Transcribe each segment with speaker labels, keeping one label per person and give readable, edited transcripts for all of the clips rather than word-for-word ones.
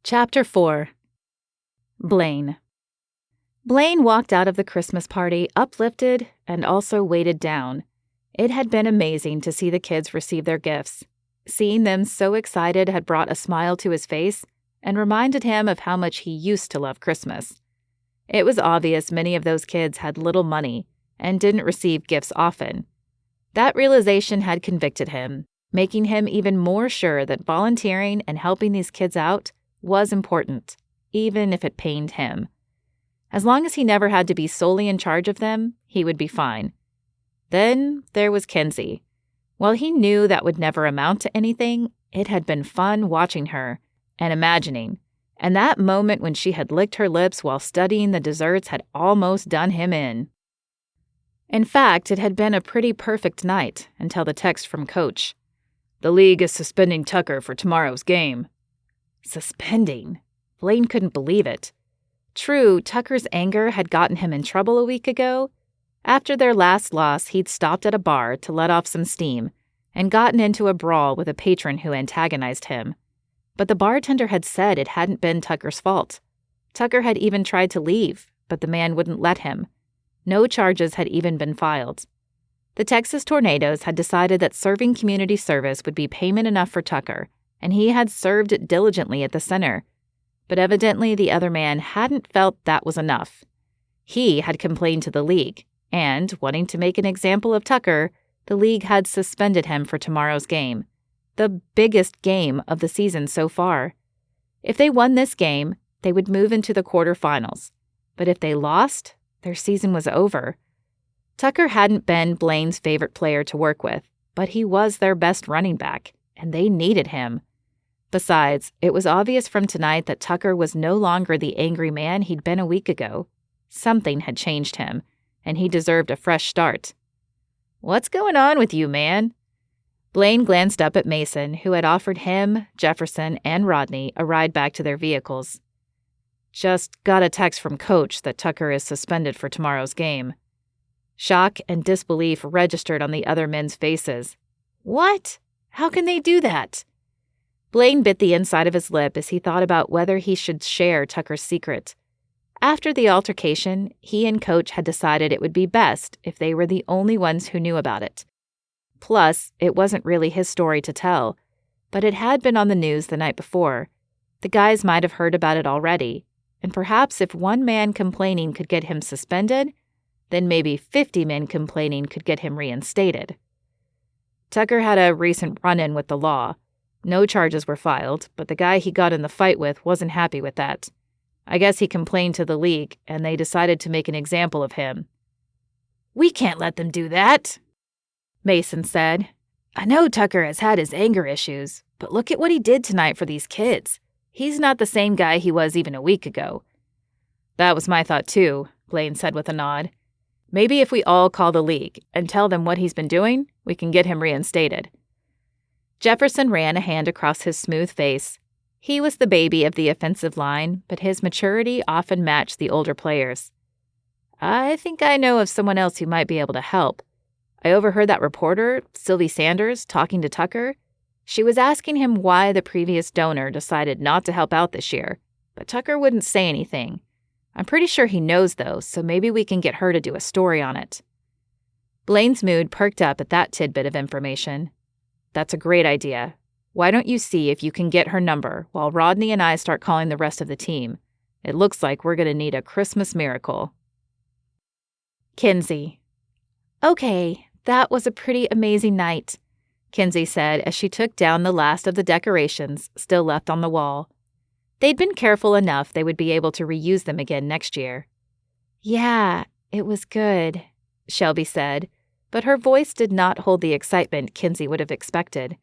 Speaker 1: Chapter 4. Blaine. Blaine walked out of the Christmas party uplifted and also weighted down. It had been amazing to see the kids receive their gifts. Seeing them so excited had brought a smile to his face and reminded him of how much he used to love Christmas. It was obvious many of those kids had little money and didn't receive gifts often. That realization had convicted him, making him even more sure that volunteering and helping these kids out was important, even if it pained him. As long as he never had to be solely in charge of them, he would be fine. Then there was Kenzi. While he knew that would never amount to anything, it had been fun watching her and imagining, and that moment when she had licked her lips while studying the desserts had almost done him in. In fact, it had been a pretty perfect night until the text from Coach. "The league is suspending Tucker for tomorrow's game." Suspending? Blaine couldn't believe it. True, Tucker's anger had gotten him in trouble a week ago. After their last loss, he'd stopped at a bar to let off some steam and gotten into a brawl with a patron who antagonized him. But the bartender had said it hadn't been Tucker's fault. Tucker had even tried to leave, but the man wouldn't let him. No charges had even been filed. The Texas Tornadoes had decided that serving community service would be payment enough for Tucker, and he had served diligently at the center. But evidently the other man hadn't felt that was enough. He had complained to the league, and, wanting to make an example of Tucker, the league had suspended him for tomorrow's game, the biggest game of the season so far. If they won this game, they would move into the quarterfinals. But if they lost, their season was over. Tucker hadn't been Blaine's favorite player to work with, but he was their best running back, and they needed him. Besides, it was obvious from tonight that Tucker was no longer the angry man he'd been a week ago. Something had changed him, and he deserved a fresh start. "What's going on with you, man?" Blaine glanced up at Mason, who had offered him, Jefferson, and Rodney a ride back to their vehicles. "Just got a text from Coach that Tucker is suspended for tomorrow's game." Shock and disbelief registered on the other men's faces. "What? How can they do that?" Blaine bit the inside of his lip as he thought about whether he should share Tucker's secret. After the altercation, he and Coach had decided it would be best if they were the only ones who knew about it. Plus, it wasn't really his story to tell, but it had been on the news the night before. The guys might have heard about it already, and perhaps if one man complaining could get him suspended, then maybe 50 men complaining could get him reinstated. Tucker had a recent run-in with the law. No charges were filed, but the guy he got in the fight with wasn't happy with that. I guess he complained to the league, and they decided to make an example of him. "We can't let them do that," Mason said. "I know Tucker has had his anger issues, but look at what he did tonight for these kids. He's not the same guy he was even a week ago." "That was my thought too," Blaine said with a nod. "Maybe if we all call the league and tell them what he's been doing, we can get him reinstated." Jefferson ran a hand across his smooth face. He was the baby of the offensive line, but his maturity often matched the older players. "I think I know of someone else who might be able to help. I overheard that reporter, Sylvie Sanders, talking to Tucker. She was asking him why the previous donor decided not to help out this year, but Tucker wouldn't say anything. I'm pretty sure he knows, though, so maybe we can get her to do a story on it." Blaine's mood perked up at that tidbit of information. "That's a great idea. Why don't you see if you can get her number while Rodney and I start calling the rest of the team? It looks like we're going to need a Christmas miracle." Kenzi. "Okay, that was a pretty amazing night," Kenzi said as she took down the last of the decorations still left on the wall. They'd been careful enough they would be able to reuse them again next year. "Yeah, it was good," Shelby said, but her voice did not hold the excitement Kenzi would have expected.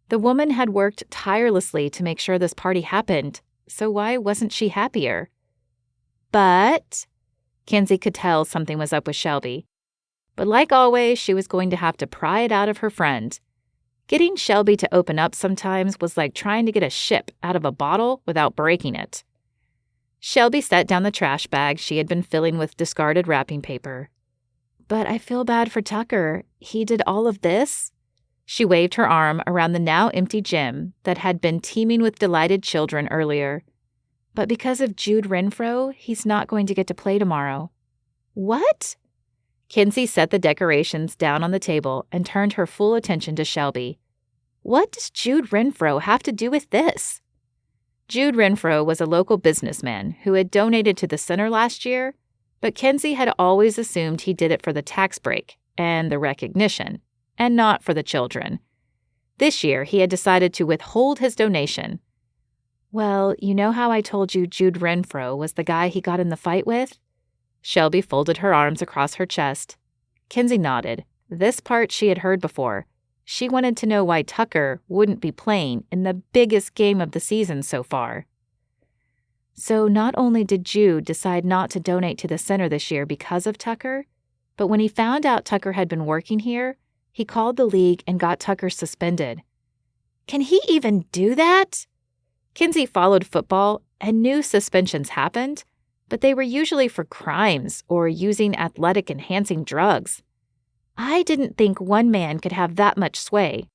Speaker 1: The woman had worked tirelessly to make sure this party happened, so why wasn't she happier? But Kenzi could tell something was up with Shelby. But like always, she was going to have to pry it out of her friend. Getting Shelby to open up sometimes was like trying to get a ship out of a bottle without breaking it. Shelby set down the trash bag she had been filling with discarded wrapping paper. "But I feel bad for Tucker. He did all of this?" She waved her arm around the now empty gym that had been teeming with delighted children earlier. but because of Jude Renfro, he's not going to get to play tomorrow. What? Kenzi set the decorations down on the table and turned her full attention to Shelby. What does Jude Renfro have to do with this? Jude Renfro was a local businessman who had donated to the center last year, but Kenzi had always assumed he did it for the tax break and the recognition, and not for the children. This year, he had decided to withhold his donation. Well, you know how I told you Jude Renfro was the guy he got in the fight with? Shelby folded her arms across her chest. Kenzi nodded. This part she had heard before. She wanted to know why Tucker wouldn't be playing in the biggest game of the season so far. So not only did Jude decide not to donate to the center this year because of Tucker, but when he found out Tucker had been working here, he called the league and got Tucker suspended. Can he even do that? Kenzi followed football and knew suspensions happened, but they were usually for crimes or using athletic-enhancing drugs. I didn't think one man could have that much sway.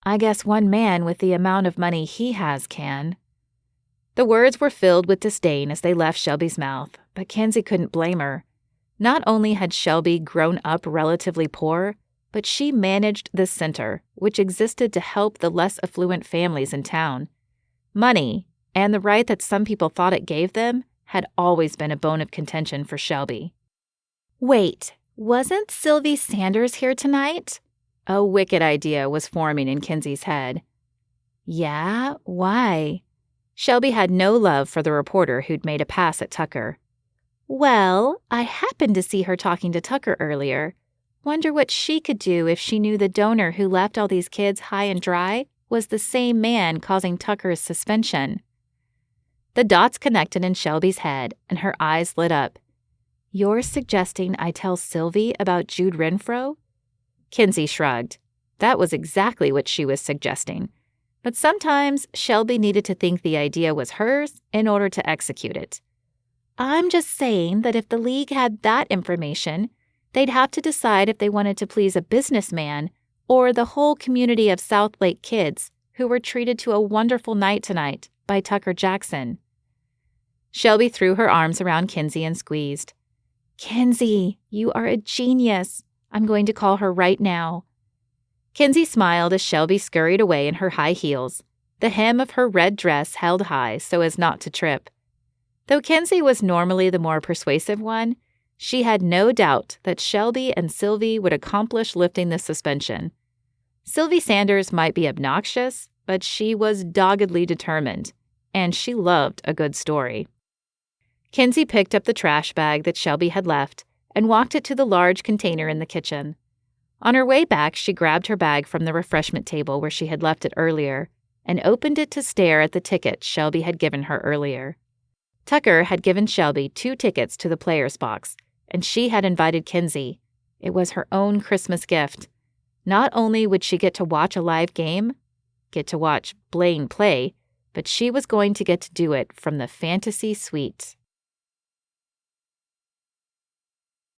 Speaker 1: I guess one man with the amount of money he has can. The words were filled with disdain as they left Shelby's mouth, but Kenzi couldn't blame her. Not only had Shelby grown up relatively poor, but she managed this center, which existed to help the less affluent families in town. Money, and the right that some people thought it gave them, had always been a bone of contention for Shelby. Wait, wasn't Sylvie Sanders here tonight? A wicked idea was forming in Kenzi's head. Yeah? Why? Shelby had no love for the reporter who'd made a pass at Tucker. Well, I happened to see her talking to Tucker earlier. Wonder what she could do if she knew the donor who left all these kids high and dry was the same man causing Tucker's suspension. The dots connected in Shelby's head, and her eyes lit up. You're suggesting I tell Sylvie about Jude Renfro? Kenzi shrugged. That was exactly what she was suggesting. But sometimes Shelby needed to think the idea was hers in order to execute it. I'm just saying that if the league had that information, they'd have to decide if they wanted to please a businessman or the whole community of South Lake kids who were treated to a wonderful night tonight by Tucker Jackson. Shelby threw her arms around Kenzi and squeezed. Kenzi, you are a genius. I'm going to call her right now. Kenzi smiled as Shelby scurried away in her high heels, the hem of her red dress held high so as not to trip. Though Kenzi was normally the more persuasive one, she had no doubt that Shelby and Sylvie would accomplish lifting the suspension. Sylvie Sanders might be obnoxious, but she was doggedly determined, and she loved a good story. Kenzi picked up the trash bag that Shelby had left and walked it to the large container in the kitchen. On her way back, she grabbed her bag from the refreshment table where she had left it earlier and opened it to stare at the ticket Shelby had given her earlier. Tucker had given Shelby 2 tickets to the players' box, and she had invited Kenzi. It was her own Christmas gift. Not only would she get to watch a live game, get to watch Blaine play, but she was going to get to do it from the fantasy suite.